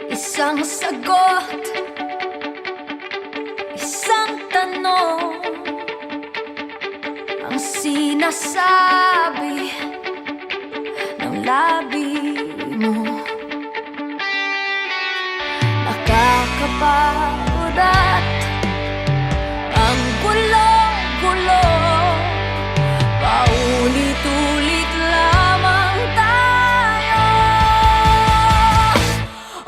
Isang sagot, isang tanong ang sinasabi ng labi mo. Nakakapagod at ang gulo-gulo, paulit-ulit lamang tayo.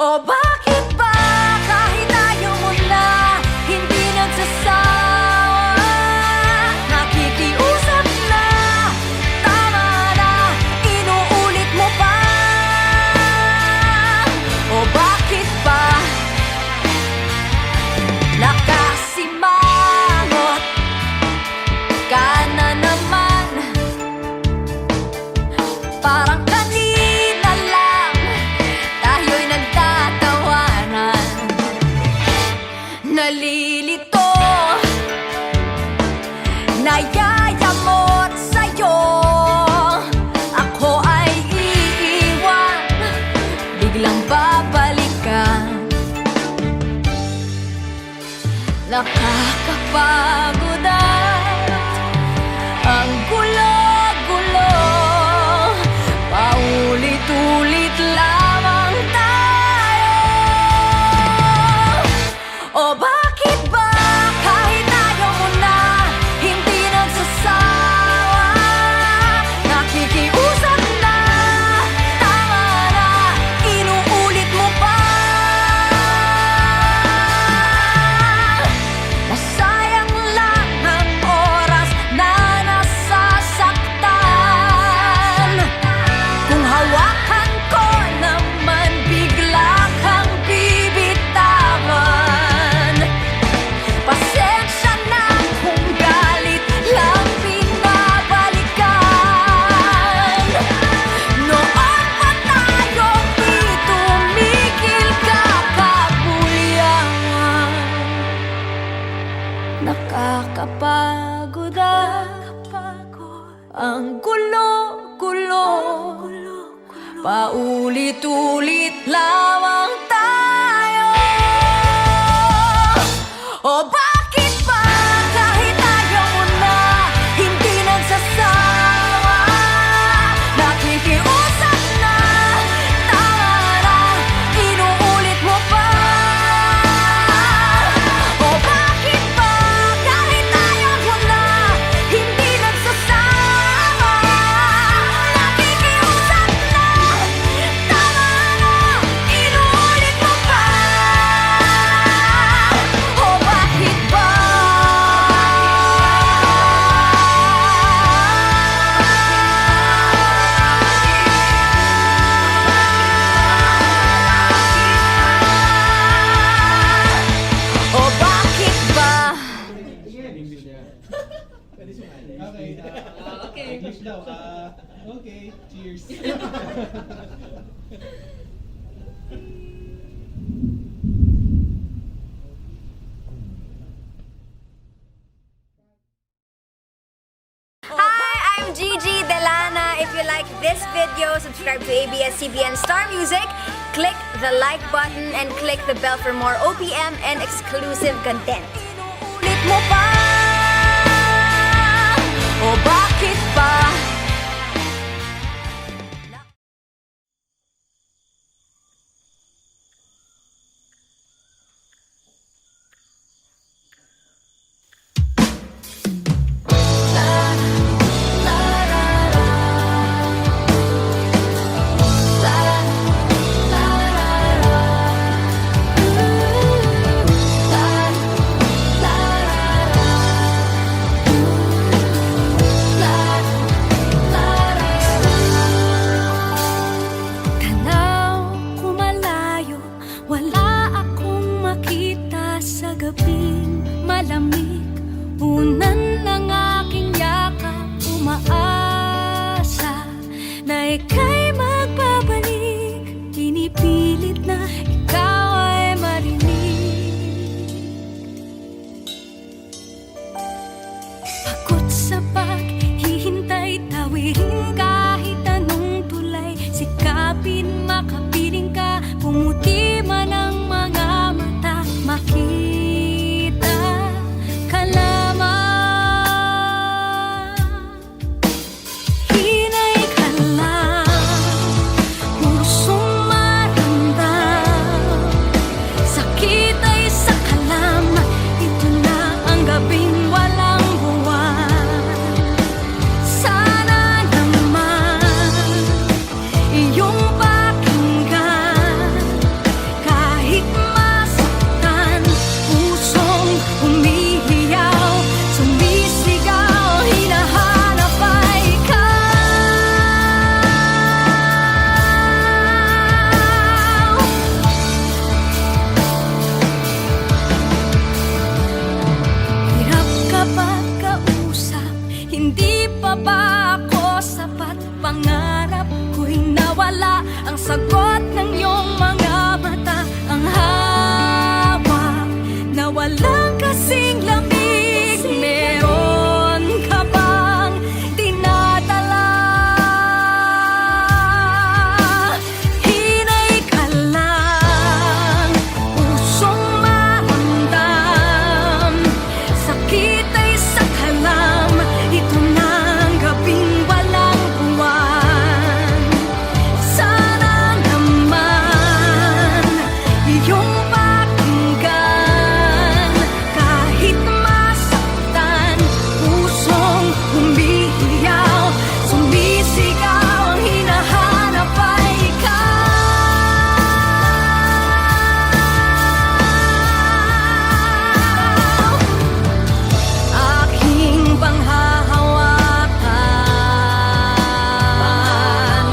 O bakit ba kahit ayaw mo na, hindi nagsasawa? Nakikiusap na, tama na, inuulit mo pa. O bakit ba nakasimangot ka na naman? Parang kanina lang tayo'y nagtatawanan. Nalilito, nayayamot sa'yo. Ako ay iiwan, biglang babalikan. Nakakapagod at ang gulo-gulo, paulit-ulit lamang tayo. O bakit ba kahit ayaw mo na, hindi nagsasawa? Nakikiusap na, tama na, inuulit mo pa. Masayang lang ang oras na nasasaktan. Kung hawakan ko naman, bigla kang bibitawan. Pasensya na kung galit lang binabalikan. Noon pa tayo di tumigil kakabulyawan. Nakakapagod ang gulo-gulo, paulit-ulit lamang tayo. O bakit ba kahit ayaw mo na, hindi nagsasawa? Nakikiusap na, tama na, inuulit mo pa. O bakit ba kahit ayaw mo na, hindi nagsasawa? Nakikiusap na, tama na, inuulit mo pa. O bakit ba? O bakit ba? Okay. English daw. Okay. Cheers. Hi, I'm Gigi Delana. If you like this video, subscribe to ABS-CBN Star Music, click the like button, and click the bell for more OPM and exclusive content. Inuulit mo pa. O bakit ba? sagot ng iyong mga mata ang hawak na walang kasing lamig. Meron ka bang dinadala? Hinay ka lang, pusong maramdam, sakit ay sakalam, ito na ang gabing walang buwan. Sana naman iyong pakinggan, kahit masaktan, pusong humihiyaw, sumisigaw, ang hinahanap ay ikaw. Aking panghahawakan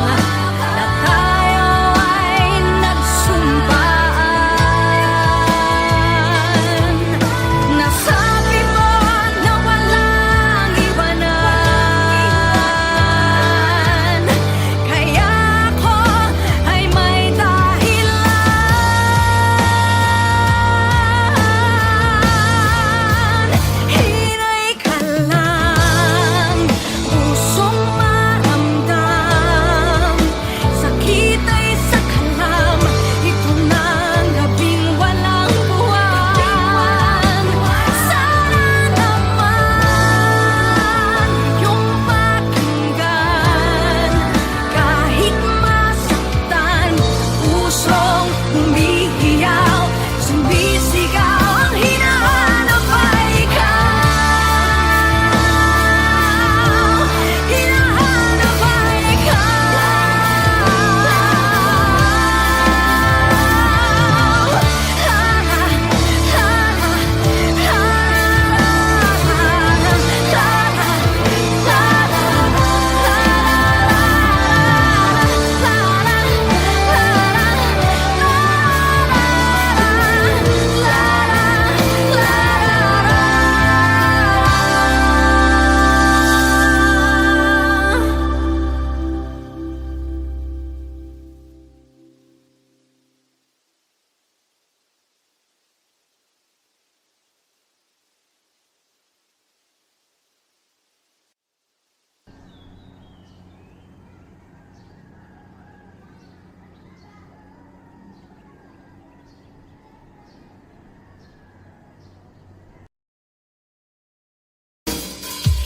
na tayo ay nagsumpaan. Nasabi mo na walang iwanan, kaya ako ay may dahilan. Hinay ka lang, pusong maramdam, sakit ay sakalam, ito na ang gabing walang buwan. Sana naman iyong pakinggan, kahit masaktan, pusong humihiyaw, sumisigaw, ang hinahanap ay ikaw. Hinahanap ay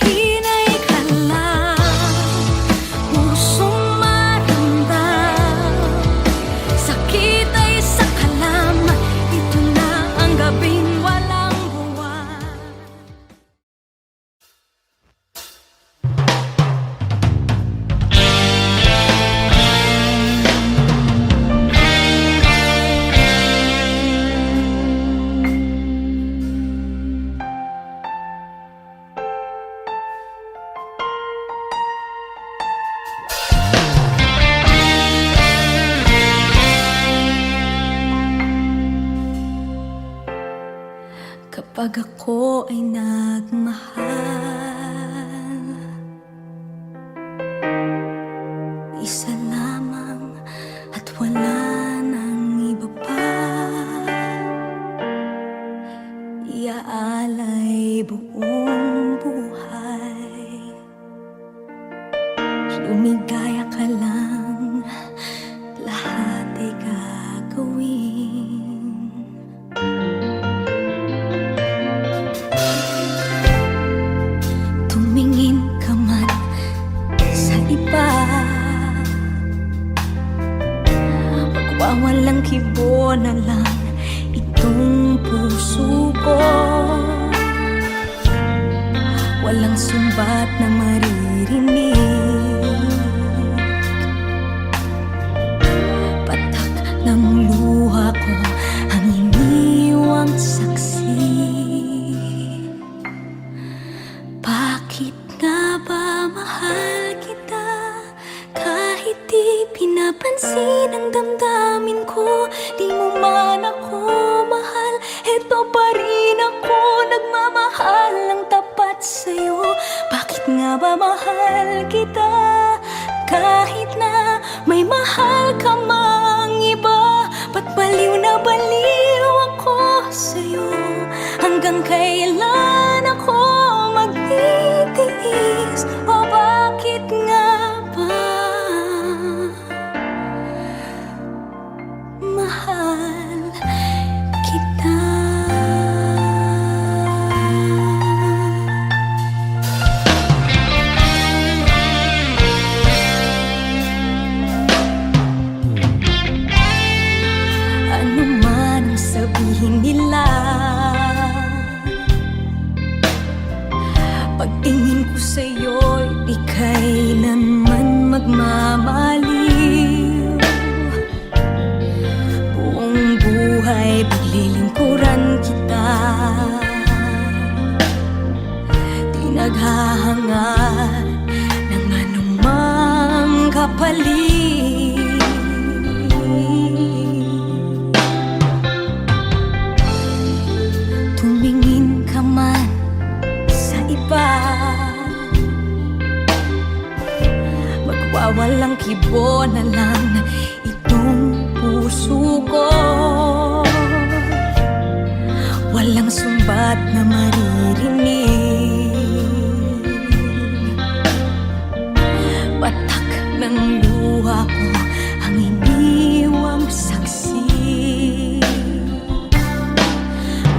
Hinay ka lang, pusong maramdam, sakit ay sakalam, ito na ang gabing walang buwan. Kapag ako ay nagmahal, isa lamang at wala nang iba pa, iaalay buong buhay. Lumigaya ka lang, lahat ay gagawin. Tumingin ka man sa iba, magwawalang kibo na lang itong puso ko. Walang sumbat na maririnig, patak ng luha ko ang iniwang saksi. Bakit nga ba mahal kita, kahit di pinapansin ang damdamin ko? Di mo man ako mahal, eto pa rin ako nagmamahal ng tapat sa'yo. Bakit nga ba mahal kita, kahit na may mahal ka man? Nililingkuran kita, di naghahangad ng anumang kapalit. Tumingin ka man sa iba, magwawalang kibo na lang itong puso ko. Walang sumbat na maririnig, batak ng luha ko ang iniwang saksi.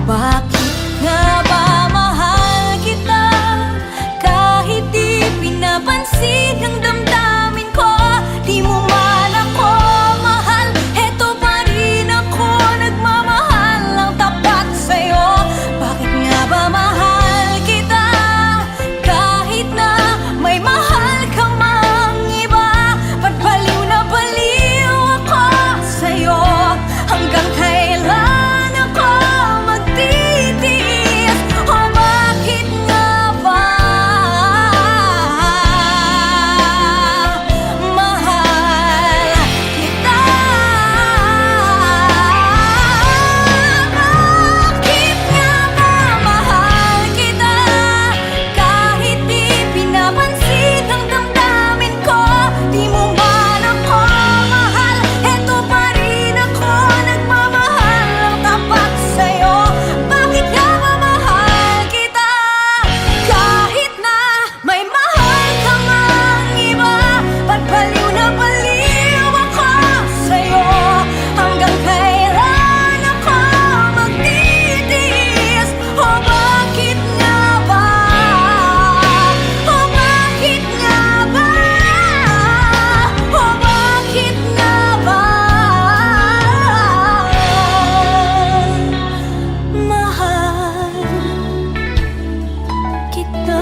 Bakit nga ba mahal kita kahit di pinapansin ang damdamin ko? Di mo man ako mahal, eto pa rin ako nagmamahal ng tapat sa'yo. Bakit nga ba mahal kita kahit na may mahal ka mang iba? Ba't baliw na baliw ako sa'yo? Hanggang kailan ako magtitiis? O bakit nga ba mahal kita? Bakit nga ba mahal kita kahit di pinapansin ang damdamin ko? Di mo man ako mahal, eto pa rin ako nagmamahal ng tapat sa'yo. Bakit nga ba mahal kita kahit na may mahal ka mang iba? Ba't baliw na baliw ako sa'yo? Hanggang kailan ako magtitiis? O bakit nga ba? O bakit nga ba? O bakit nga ba mahal kita?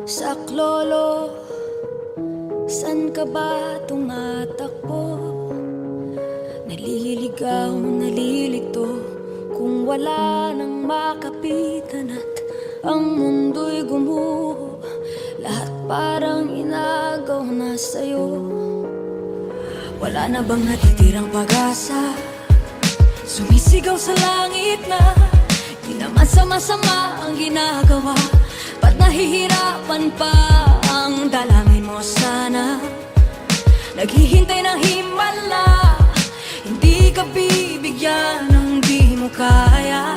Saklolo, san ka ba tumatakbo? Naliligaw, nalilito kung wala nang makapitan at ang mundo'y gumuho. Lahat parang inagaw na sa'yo. Wala na bang natitirang pag-asa? Sumisigaw sa langit na di naman sama-sama ang ginagawa. Ba't nahihirapan pa ang dalangin mo sana? Naghihintay ng himala, hindi ka bibigyan ng di mo kaya.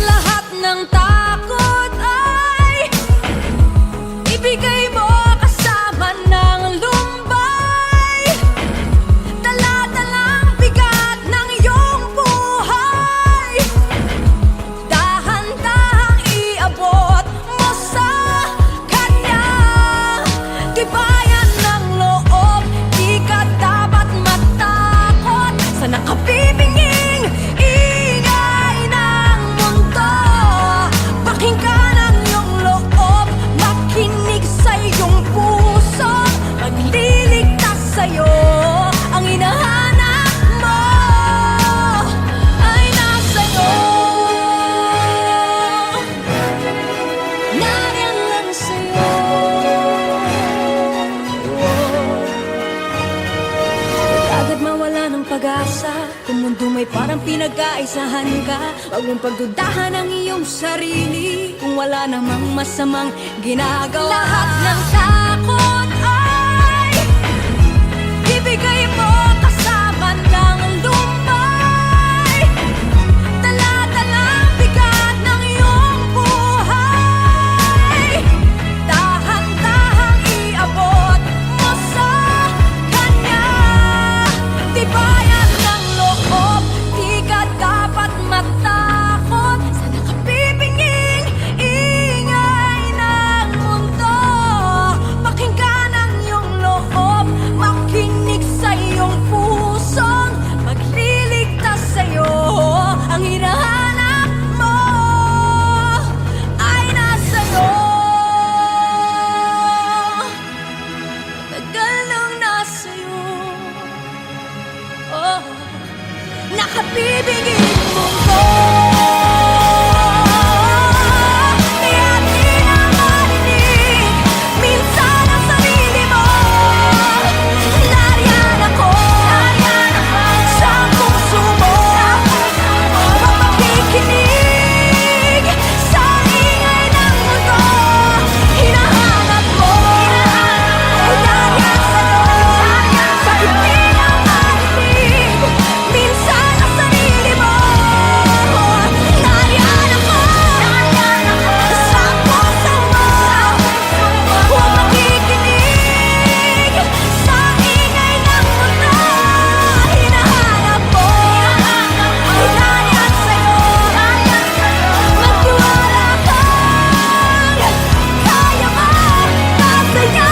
Lahat ng takot ay ibigay mo kasama ng lumbay. Dala-dalang bigat ng iyong buhay, dahan-dahang iabot mo sa kanya. Tibayan ng loob, di ka dapat matakot sa nakabibinging ingay ng mundo. Pakinggan ang iyong loob, makinig sa iyong puso. Magliligtas sa'yo, ang hinahanap mo ay nasa'yo. Nariyan lang sa'yo. Huwag agad mawala ng pag-asa. Kung mundo may parang pinag-kaisahan ka, huwag mong pagdudahan ang iyong sarili kung wala namang masamang ginagawa. Lahat ng takot ay at bibigin mo ko. Kaya di na marinig minsan ang sarili mo. Nariyan ako sa puso mo. Huwag makikinig sa ingay ng mundo. Hinahanap mo ay dahil sa'yo. Bakit di na marinig minsan ang sarili mo. Nariyan ako sa puso mo. Huwag makikinig sa ingay ng mundo. Hinahanap mo ay dahil sa'yo. Magtiwala kang kaya mo. Masaya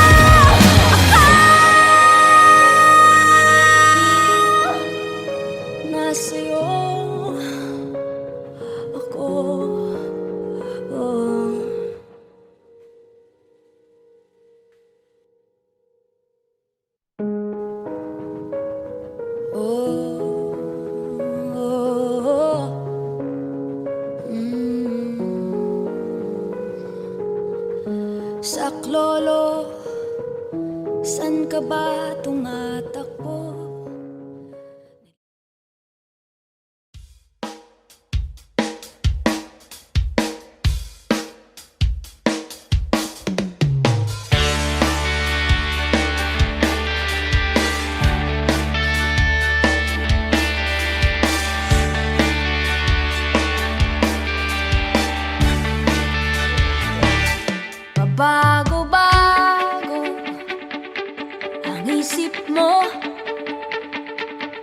nasa'yo ako. Oh. Saklolo, san ka ba tumatakbo? Bago-bago ang isip mo,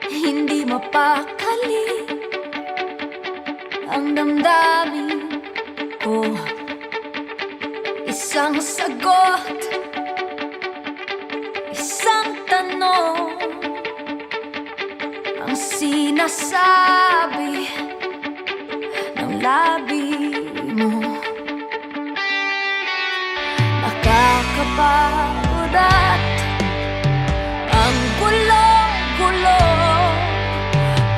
hindi mapakali ang damdamin ko. Isang sagot, isang tanong ang sinasabi ng labi mo. Nakakapagod at ang gulo-gulo.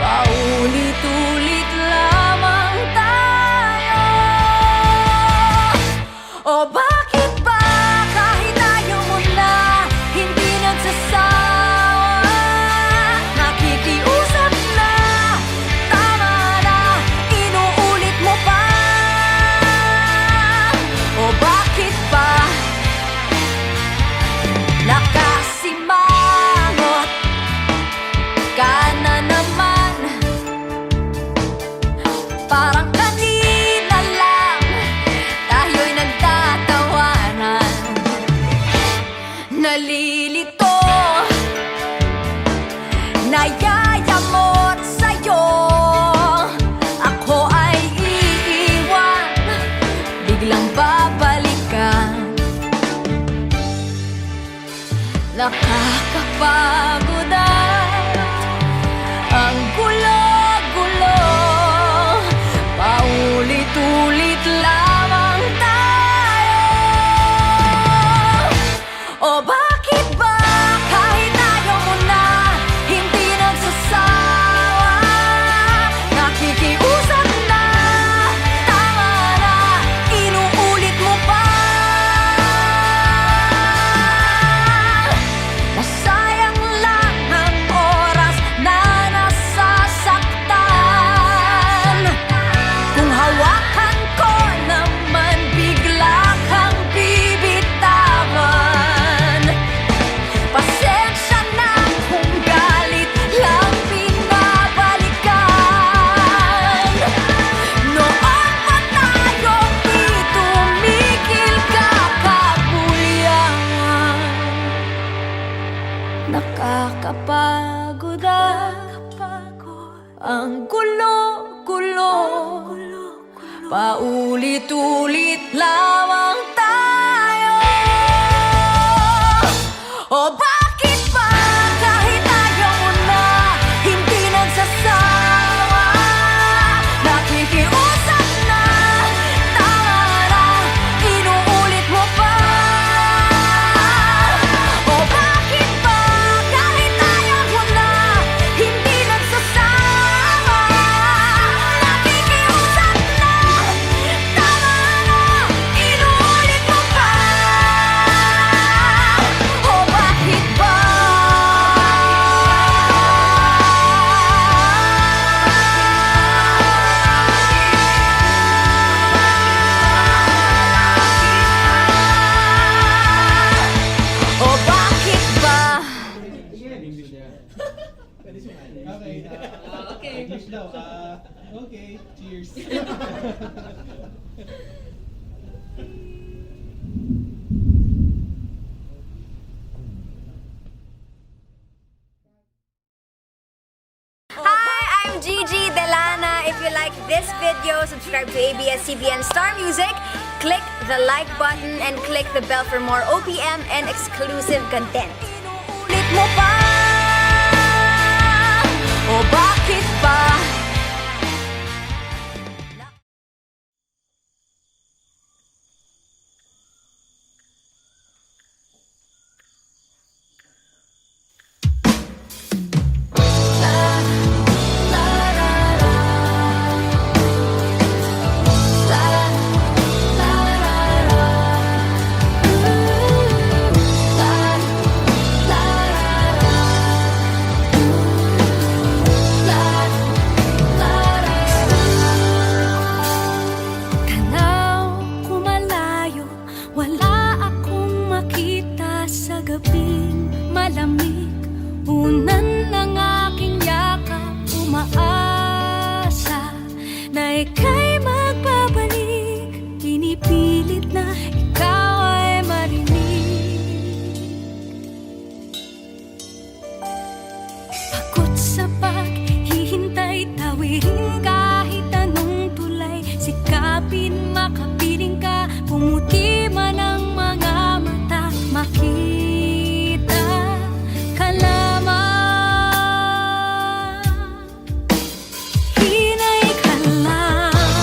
Paulit-ulit lamang tayo. O bakit ba kahit ayaw mo na hindi nagsasawa? Nakikiusap na, tama na, inuulit mo pa. O bakit ba nakasimangot ka na naman? Parang kanina lang tayo'y nagtatawanan. Nalilito, nayayamot sa'yo. Ako ay iiwan, biglang babalikan. Nakakapagod at ang gulo-gulo. Paulit-ulit lamang tayo. O bakit ba kahit ayaw mo na hindi nagsasawa? Nakikiusap na, tama na, inuulit mo pa. Nasayang lang ang oras na nasasaktan. Kung hawakan ko naman, bigla kang bibitawan. Pasensya na kung galit lang pinabalikan. Noon pa tayo di tumigil kakabulian. Nakakapagod ang gulo-gulo. Paulit-ulit lamang tayo. O bakit ba kahit ayaw mo na hindi nagsasawa? Nakikiusap na, tama na, inuulit mo pa. O bakit ba kahit ayaw mo na hindi nagsasawa? Okay. Okay. English daw. Okay. Cheers. Hi, I'm Gigi Delana. If you like this video, subscribe to ABS-CBN Star Music, click the like button, and click the bell for more OPM and exclusive content. Inuulit mo pa? O bakit pa? Tanaw ko malayo, wala akong makita sa gabing malamig. Unan ng aking yakap, umaasa na ika'y magbabalik. Pinipilit na ikaw ay marinig. Pagod sa paghihintay, tawirin kahit anong tulay. Sikapin, makapiling ka, pumuti man ang mga mata. Makita ka lamang, hinay ka lang.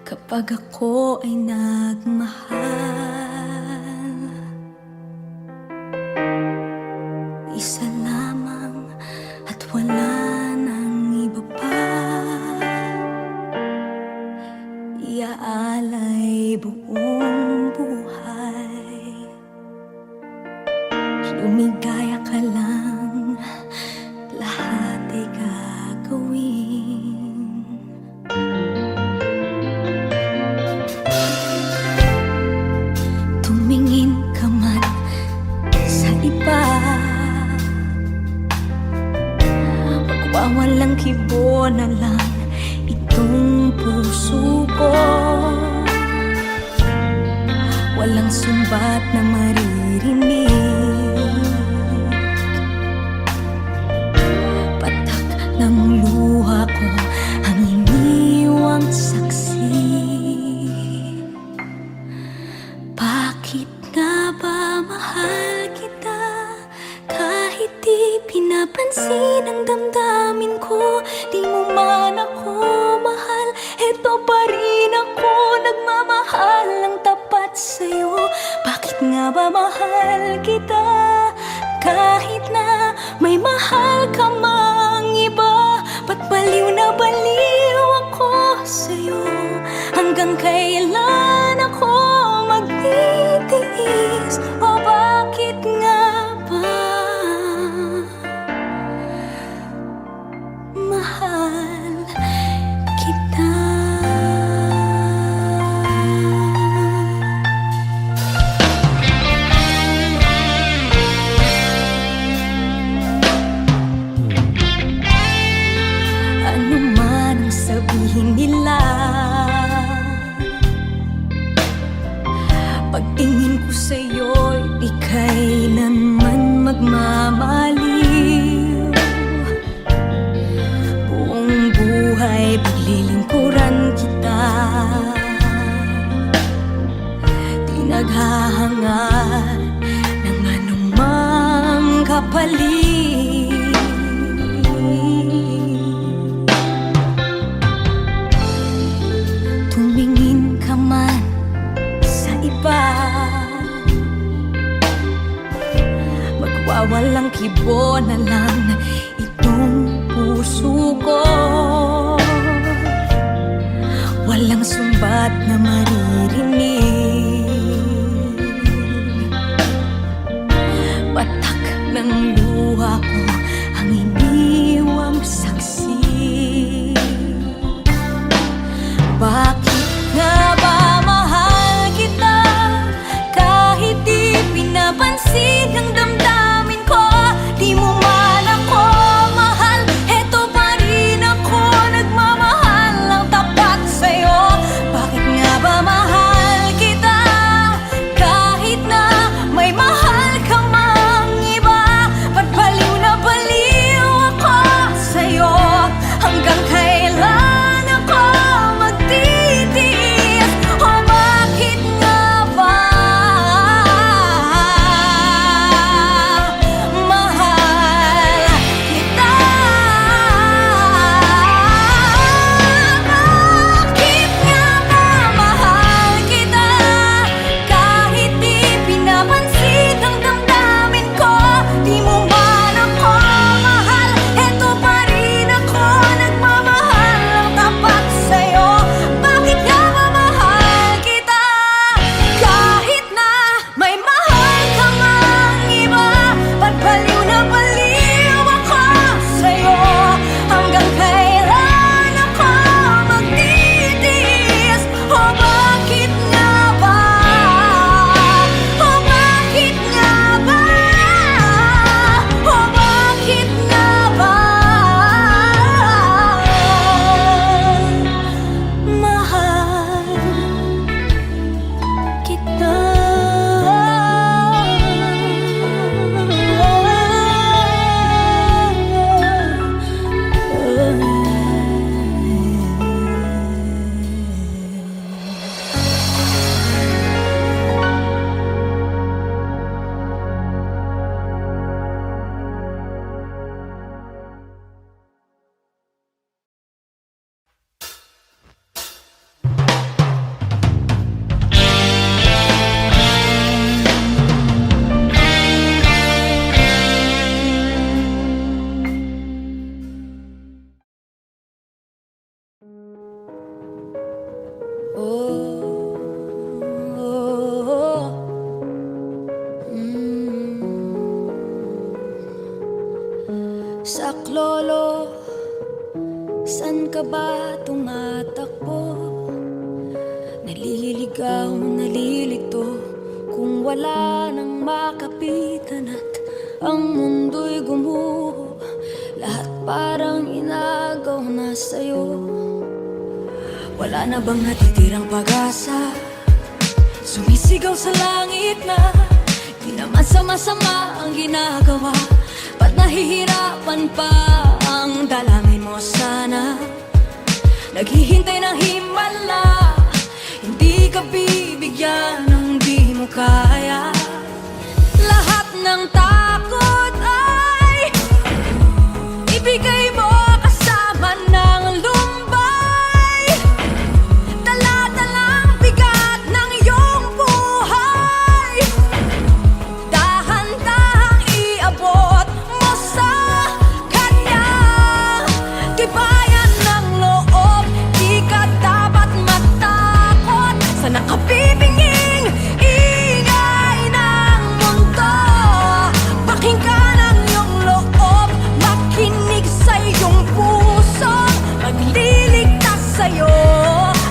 kapag ako ay nagmahal. Isa lamang at wala nang iba pa, iaalay buong buhay. Lumigaya ka lang, lahat ay gagawin. Tumingin ka man sa iba, magwawalang kibo na lang itong puso ko. Walang sumbat na maririnig, patak ng luha ko ang iniwang saksi. Bakit nga ba mahal kita kahit di pinapansin ang damdamin ko? Di mo man ako mahal, eto pa rin ako nagmamahal ng tapat sa'yo. Bakit nga ba mahal kita kahit na may mahal ka mang iba? Ba't baliw na baliw ako sa'yo? Hanggang kailan ako magtitiis? O bakit nga ba mahal kita? Ano man ang sabihin nila, pagtingin ko sa'yo'y di kailanman magmamaliw. Buong buhay paglilingkuran kita, di naghahangad ng anumang kapalit. Tumingin ka man sa iba, magwawalang kibo na lang itong puso ko. Walang sumbat na maririnig, patak ng luha ko ang iniwang saksi. Bakit nga ba mahal kita kahit di pinapansin ang damdamin ko? Di mo man ako mahal, eto pa rin ako nagmamahal ng tapat sa'yo. Bakit nga ba mahal kita kahit na may mahal ka mang iba? Ba't baliw na baliw ka ba tumatakbo? Naliligaw, nalilito, kung wala nang makapitan at ang mundo'y gumuho, lahat parang inagaw na sa'yo. Wala na bang natitirang pag-asa? Sumisigaw sa langit na di naman sama-sama ang ginagawa. Ba't nahihirapan pa ang dalangin mo sana? Naghihintay ng himala, hindi ka bibigyan ng di mo kaya. Lahat ng takot ay ibigay mo kasama ng lumbay. Dala-dalang bigat ng iyong buhay, dahan-dahang iabot mo sa kanya. Tibayan ng loob, di ka dapat matakot sa nakabibinging ingay ng mundo. Pakinggan ang iyong loob, makinig sa iyong puso, magliligtas sa'yo.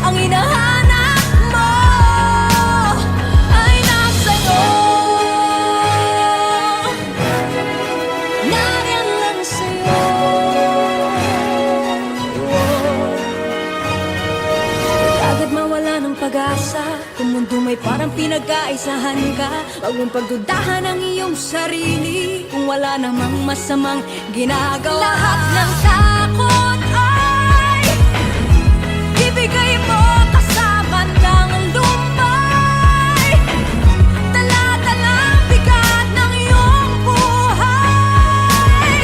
Ang hinahanap mo ay nasa'yo. Nariyan lang sa'yo. Agad mawala ng pag-asa, kung mundo may parang pinag-aisahan ka. Huwag mong pagdudahan ang iyong sarili, kung wala namang masamang ginagawa. Lahat ng takot ay ibigay mo kasama ng lumbay. Dala-dalang bigat ng iyong buhay,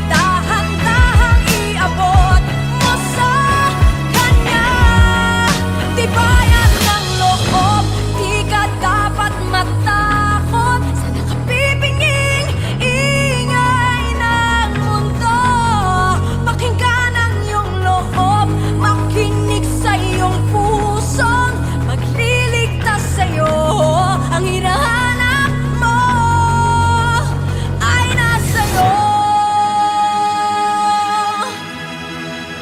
dahan-dahang iabot mo sa kanya. Tibayan ng loob, di ka dapat matakot sa nakabibinging ingay ng mundo. Pakinggan ang iyong loob, makinig sa iyong pusong magliligtas sa'yo. Ang hinahanap mo ay nasa'yo.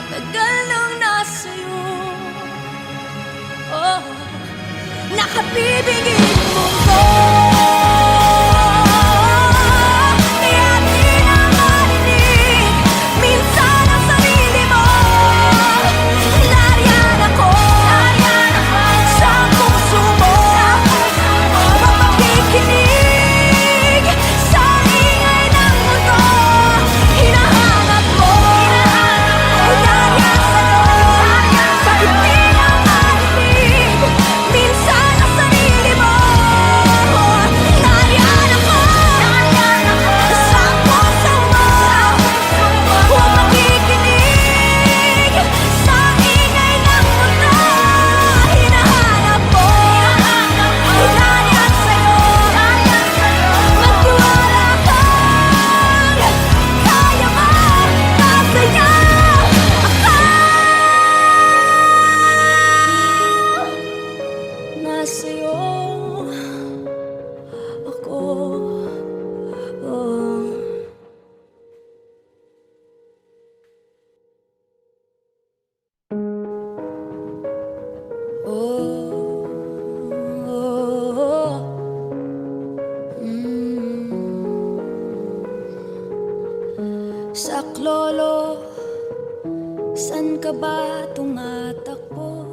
Tagal nang nasa'yo. Oh, nakabibinging mundo. Kaya di na marinig minsan ang sarili mo. Nariyan ako sa puso mo, mapakikinig sa ingay ng mundo. Hinahanap mo, nariyan sa'yo, sa hindi na marinig minsan ang sarili mo. Nariyan ako sa puso mo, huwag makikinig sa ingay ng mundo. Hinahanap mo, nariyan sa'yo, magtiwala kang kaya masaya ako. Nasa'yo ako. Oh. Saklolo, san ka ba tumatakbo?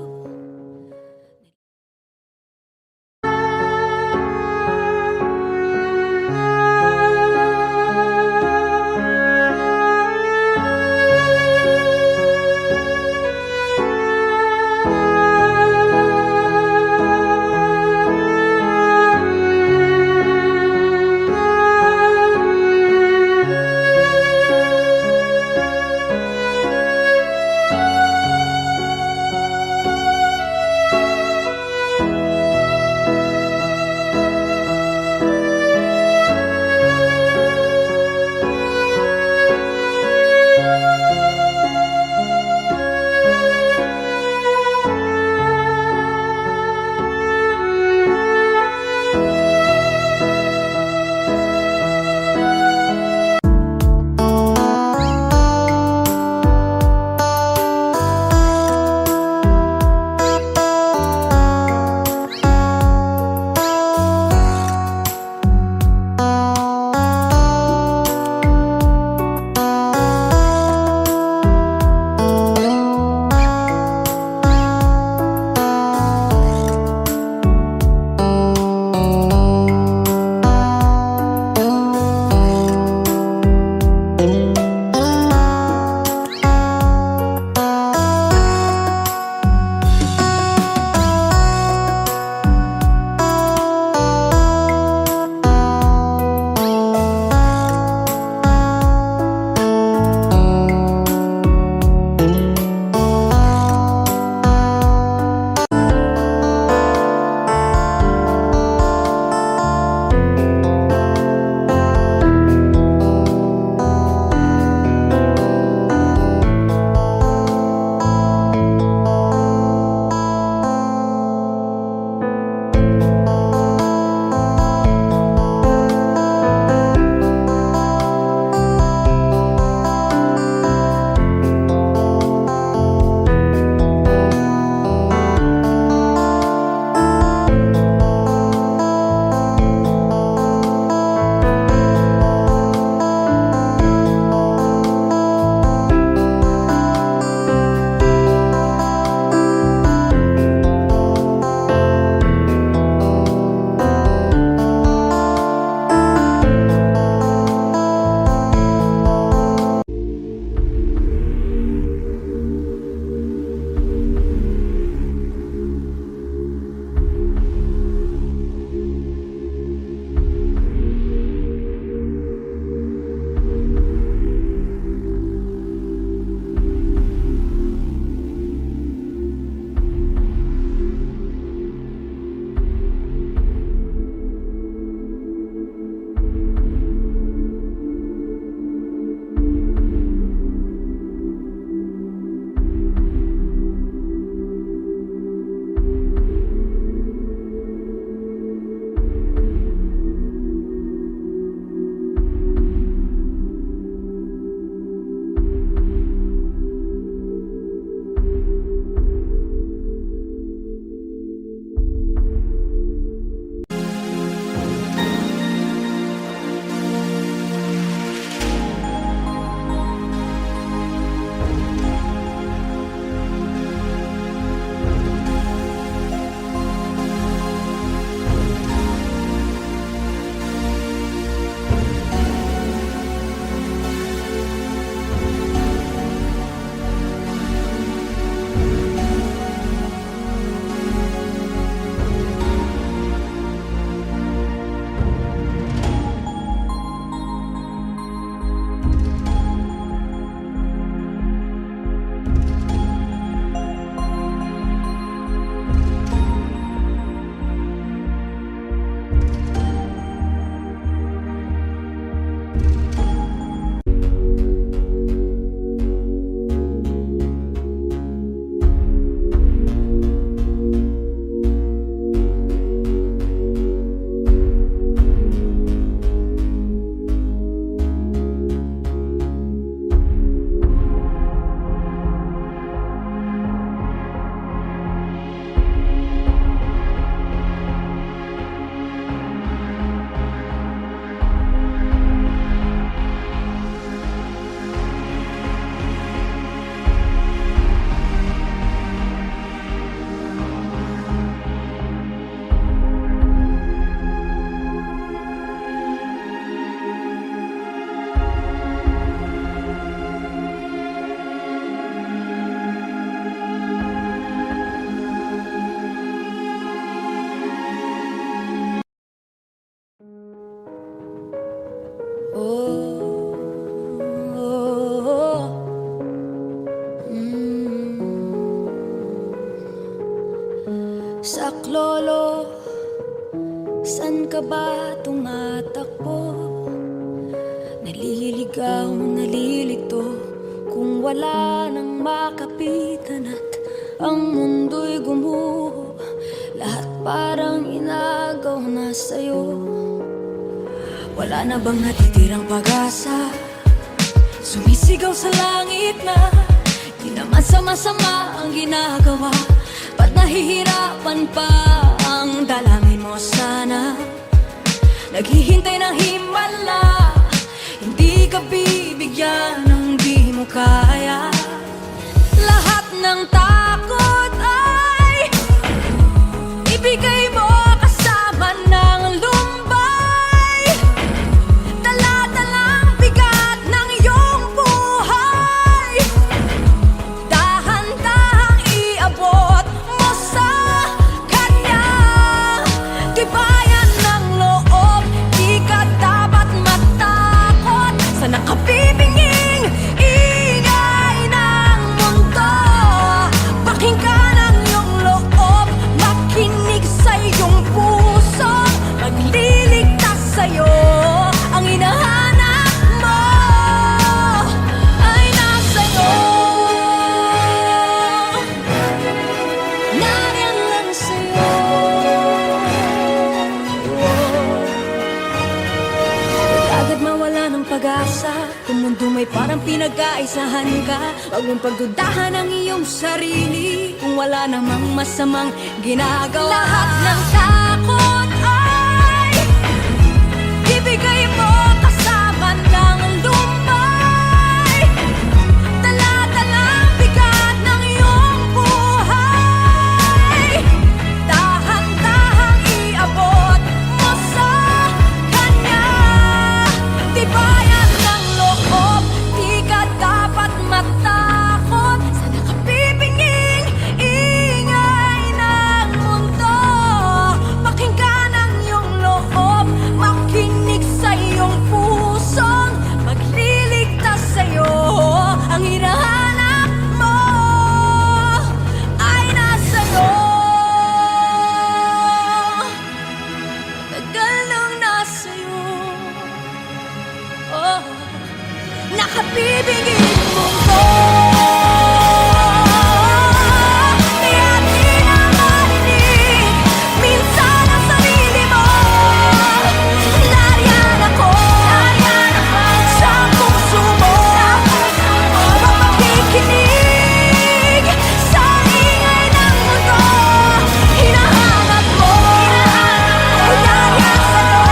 Saklolo, san ka ba tumatakbo? Naliligaw, nalilito, kung wala nang makapitan at ang mundo'y gumuho, lahat parang inagaw na sa'yo. Wala na bang natitirang pag-asa? Sumisigaw sa langit na di naman sama-sama ang ginagawa. Ba't nahihirapan pa ang dalangin mo sana? Naghihintay ng himala, hindi ka bibigyan ng di mo kaya. Lahat ng takot ay ibigay mo kasama ng lumbay. Dala-dalang bigat ng iyong buhay, dahan-dahang iabot mo sa kanya. Tibayan ng loob, di ka dapat matakot sa nakabibinging ingay ng mundo. Pakinggan ang iyong loob, makinig sa iyong puso, magliligtas sa'yo. Ang hinahanap mo ay nasa'yo. Nariyan lang sa'yo. Huwag agad mawala ng pag-asa, kung mundo may parang pinag-aisahan ka. Huwag mong pagdudahan ang iyong sarili, kung wala namang masamang ginagawa. Lahat ng takot ay ibigay mo kasama ng lumbay. Dala-dalang bigat ng iyong buhay, dahan-dahang iabot mo sa kanya. Tibayan ng loob, di ka dapat matakot sa nakabibinging ingay ng mundo. Pakinggan ang iyong loob, makinig sa iyong pusong magliligtas sa'yo. Ang hinahanap mo ay nasa'yo. Tagal nang nasa'yo. Oh, nakabibinging mundo. Kaya di na marinig minsan ang sarili mo. Nariyan ako sa puso mo, mapakikinig sa ingay ng mundo. Hinahanap mo ay nariyan sa'yo.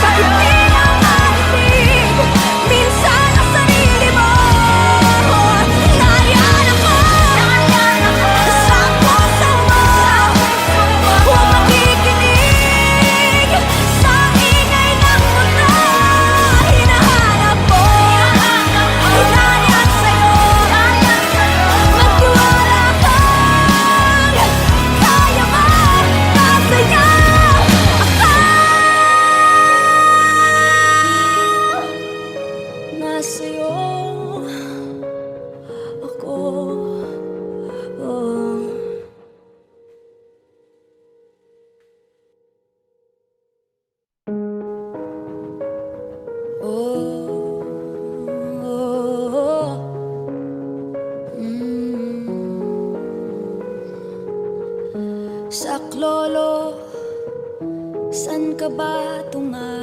Bakit di na marinig minsan ang sarili mo? Nariyan ako sa puso mo, mapakikinig sa ingay ng mundo. Hinahanap mo ay nariyan sa'yo. Magtiwala kang kaya masaya nasa'yo ako. Oh. Oh, oh, Saklolo, san ka ba tumatakbo?